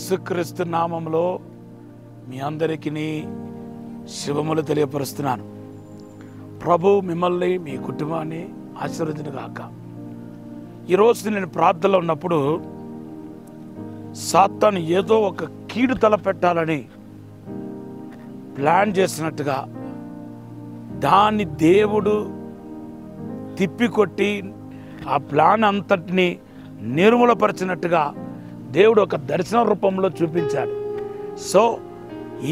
యేసుక్రీస్తు నామములో మీ అందరికీ శుభములు తెలియపరుస్తున్నాను. ప్రభు మిమ్మల్ని మీ కుటుంబాన్ని ఆశీర్వదించును గాక. ఈరోజు నేను ప్రార్థనలో ఉన్నప్పుడు సాతాను ఏదో ఒక కీడు తలపెట్టాలని ప్లాన్ చేసినట్టుగా దాన్ని దేవుడు తిప్పికొట్టి ఆ ప్లాన్ అంతటిని నిర్మూలపరిచినట్టుగా దేవుడు ఒక దర్శన రూపంలో చూపించాడు. సో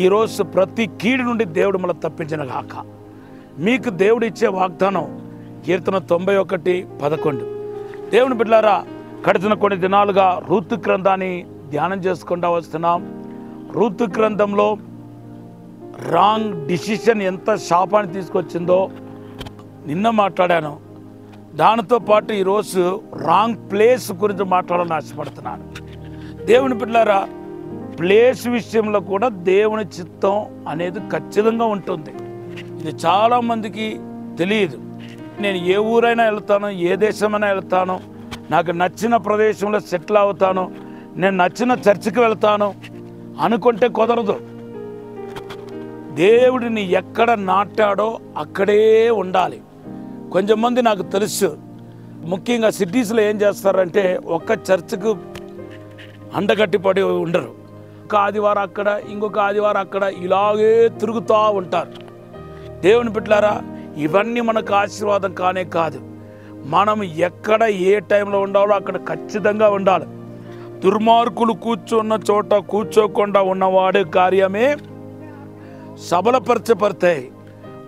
ఈరోజు ప్రతి కీడు నుండి దేవుడు మనల్ని తప్పించిన గాక. మీకు దేవుడు ఇచ్చే వాగ్దానం కీర్తన 91:11. దేవుని బిడ్డలారా, గడిచిన కొన్ని దినాలుగా రూతు గ్రంథాన్ని ధ్యానం చేసుకుంటూ వస్తున్నాం. రూతు గ్రంథంలో రాంగ్ డిసిషన్ ఎంత శాపాన్ని తీసుకొచ్చిందో నిన్న మాట్లాడాను. దానితో పాటు ఈరోజు రాంగ్ ప్లేస్ గురించి మాట్లాడాలని ఆశపడుతున్నాను. దేవుని బిడ్డలారా, ప్లేస్ విషయంలో కూడా దేవుని చిత్తం అనేది ఖచ్చితంగా ఉంటుంది. ఇది చాలామందికి తెలియదు. నేను ఏ ఊరైనా వెళ్తాను, ఏ దేశమైనా వెళ్తాను, నాకు నచ్చిన ప్రదేశంలో సెటిల్ అవుతాను, నేను నచ్చిన చర్చికి వెళ్తాను అనుకుంటే కుదరదు. దేవుడిని ఎక్కడ నాటాడో అక్కడే ఉండాలి. కొంచెంమంది నాకు తెలుసు, ముఖ్యంగా సిటీస్లో ఏం చేస్తారంటే ఒక్క చర్చికి అండగట్టిపడి ఉండరు. ఒక ఆదివారం అక్కడ, ఇంకొక ఆదివారం అక్కడ, ఇలాగే తిరుగుతూ ఉంటారు. దేవుని బిడ్డలారా, ఇవన్నీ మనకు ఆశీర్వాదం కానే కాదు. మనం ఎక్కడ ఏ టైంలో ఉండాలో అక్కడ ఖచ్చితంగా ఉండాలి. దుర్మార్గులు కూర్చున్న చోట కూర్చోకుండా ఉన్నవాడి కార్యమే సబలపరచబడతాయి.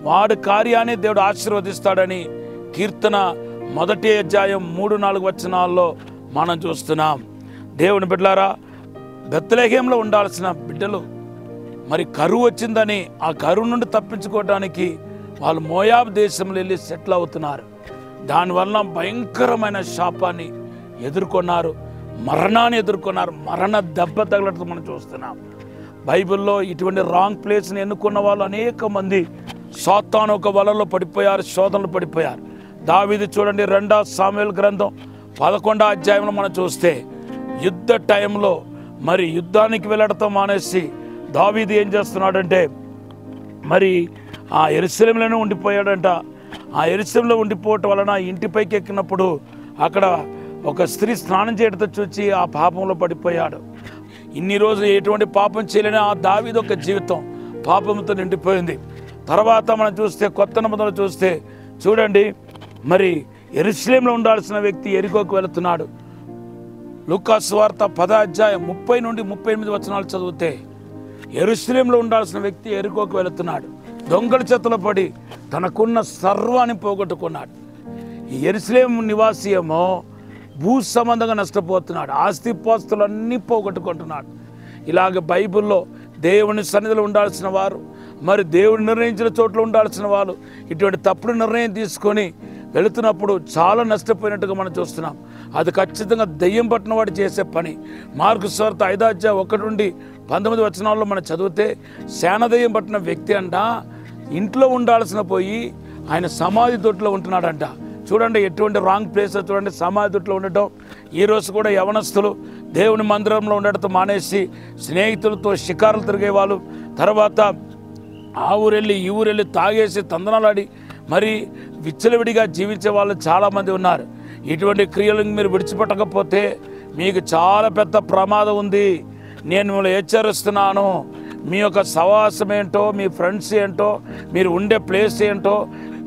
వాడి కార్యాన్ని దేవుడు ఆశీర్వదిస్తాడని కీర్తన 1వ అధ్యాయం 3-4 వచనాల్లో మనం చూస్తున్నాం. దేవుని బిడ్డలారా, బెత్లెహేంలో ఉండాల్సిన బిడ్డలు మరి కరువు వచ్చిందని ఆ కరువు నుండి తప్పించుకోవడానికి వాళ్ళు మోయాబు దేశంలో వెళ్ళి సెటిల్ అవుతున్నారు. దానివల్ల భయంకరమైన శాపాన్ని ఎదుర్కొన్నారు, మరణాన్ని ఎదుర్కొన్నారు. మరణ దెబ్బ తగలటం మనం చూస్తున్నాం. బైబిల్లో ఇటువంటి రాంగ్ ప్లేస్ని ఎన్నుకున్న వాళ్ళు అనేక మంది సాతాను ఒక వలలో పడిపోయారు, శోధనలు పడిపోయారు. దావీదు చూడండి, 2వ సాముయేలు గ్రంథం 11వ అధ్యాయంలో మనం చూస్తే యుద్ధ టైంలో మరి యుద్ధానికి వెళ్ళడంతో మానేసి దావీదు ఏం చేస్తున్నాడంటే మరి ఆ యెరూషలేములోనే ఉండిపోయాడంట. ఆ యెరూషలేములో ఉండిపోవటం వలన ఇంటిపైకి ఎక్కినప్పుడు అక్కడ ఒక స్త్రీ స్నానం చేయడంతో చూసి ఆ పాపంలో పడిపోయాడు. ఇన్ని రోజులు ఎటువంటి పాపం చేయలేని ఆ దావీదు ఒక జీవితం పాపంతో నిండిపోయింది. తర్వాత మనం చూస్తే కొత్త నిబంధనలు చూస్తే చూడండి, మరి యెరూషలేములో ఉండాల్సిన వ్యక్తి యెరికోకు వెళుతున్నాడు. లూకా సువార్త 10వ అధ్యాయం 30-38 వచనాలు చదివితే యెరూషలేములో ఉండాల్సిన వ్యక్తి యెరికోకు వెళుతున్నాడు. దొంగల చేతిలో పడి తనకున్న సర్వాన్ని పోగొట్టుకున్నాడు. ఈ యెరూషలేము నివాసి ఏమో భూ సంబంధంగా నష్టపోతున్నాడు, ఆస్తిపాస్తులన్నీ పోగొట్టుకుంటున్నాడు. ఇలాగ బైబిల్లో దేవుని సన్నిధిలో ఉండాల్సిన వారు, మరి దేవుడు నిర్ణయించిన చోట్ల ఉండాల్సిన వాళ్ళు ఇటువంటి తప్పుడు నిర్ణయం తీసుకొని వెళుతున్నప్పుడు చాలా నష్టపోయినట్టుగా మనం చూస్తున్నాం. అది ఖచ్చితంగా దెయ్యం పట్టిన వాడు చేసే పని. మార్కు సువార్త 5వ అధ్యాయం 1-19 వచనాల్లో మనం చదివితే శానదయ్యం పట్టిన వ్యక్తి అంట ఇంట్లో ఉండాల్సిన పోయి ఆయన సమాధి తొట్టులో ఉంటున్నాడంట. చూడండి ఎటువంటి రాంగ్ ప్లేస్. చూడండి, సమాధి తొట్టులో ఉండటం. ఈరోజు కూడా యవనస్తులు దేవుని మందిరంలో ఉండటంతో మానేసి స్నేహితులతో షికారులు తిరిగేవాళ్ళు, తర్వాత ఆ ఊరెళ్ళి ఈ ఊరెళ్ళి తాగేసి తందనాలాడి మరి విచ్చలవిడిగా జీవించే వాళ్ళు చాలామంది ఉన్నారు. ఇటువంటి క్రియలను మీరు విడిచిపెట్టకపోతే మీకు చాలా పెద్ద ప్రమాదం ఉంది. నేను మిమ్మల్ని హెచ్చరిస్తున్నాను. మీ యొక్క సహవాసం ఏంటో, మీ ఫ్రెండ్స్ ఏంటో, మీరు ఉండే ప్లేస్ ఏంటో,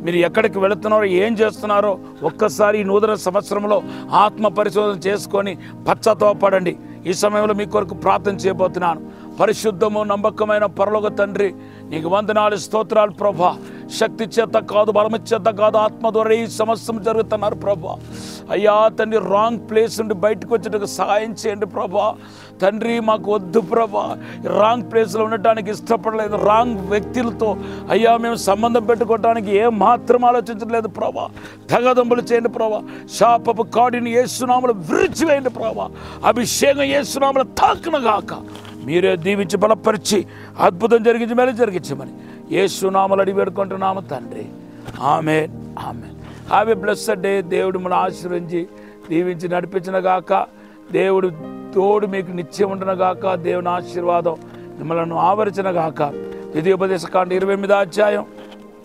మీరు ఎక్కడికి వెళుతున్నారో, ఏం చేస్తున్నారో ఒక్కసారి ఈ నూతన సంవత్సరంలో ఆత్మ పరిశోధన చేసుకొని పశ్చాత్తాపపడండి. ఈ సమయంలో మీ కొరకు ప్రార్థన చేయబోతున్నాను. పరిశుద్ధము నమ్మకమైన పరలోక తండ్రి, నీకు వందనాలు, స్తోత్రాలు ప్రభా. శక్తి చేత కాదు, బలము చేత కాదు, ఆత్మ ద్వారా ఈ సమస్య జరుగుతున్నారు ప్రభా. అయ్యా తండ్రి, రాంగ్ ప్లేస్ నుండి బయటకు వచ్చేటకు సహాయం చేయండి ప్రభా. తండ్రి, మాకు వద్దు ప్రభా, రాంగ్ ప్లేస్లో ఉండటానికి ఇష్టపడలేదు. రాంగ్ వ్యక్తులతో అయ్యా మేము సంబంధం పెట్టుకోవడానికి ఏ మాత్రం ఆలోచించలేదు ప్రభా. తగదంబులు చేయండి ప్రభా. శాపపు కాడిని యేసునామములో విరిచివేయండి ప్రభా. అభిషేకం యేసునామములో తాకునగాక. మీరే దీవించి బలపరిచి అద్భుతం జరిగించి మేలు జరిగించమని యేసునామములో అడిగి వేడుకుంటున్నాము తండ్రి. ఆమేన్, ఆమేన్. Have a blessed day. దేవుడు మన ఆశీర్వదించి దీవించి నడిపించిన గాక. దేవుడు తోడు మీకు నిత్యం ఉండునుగాక. దేవుని ఆశీర్వాదం మిమ్మల్ని ఆవరించునుగాక. ద్వితీయోపదేశకాండం 28వ అధ్యాయం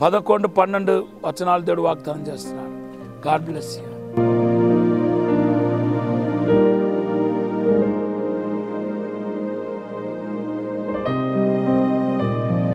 11, 12 వచనాలు దేవుడు వాగ్దానం చేస్తున్నాడు. God bless you.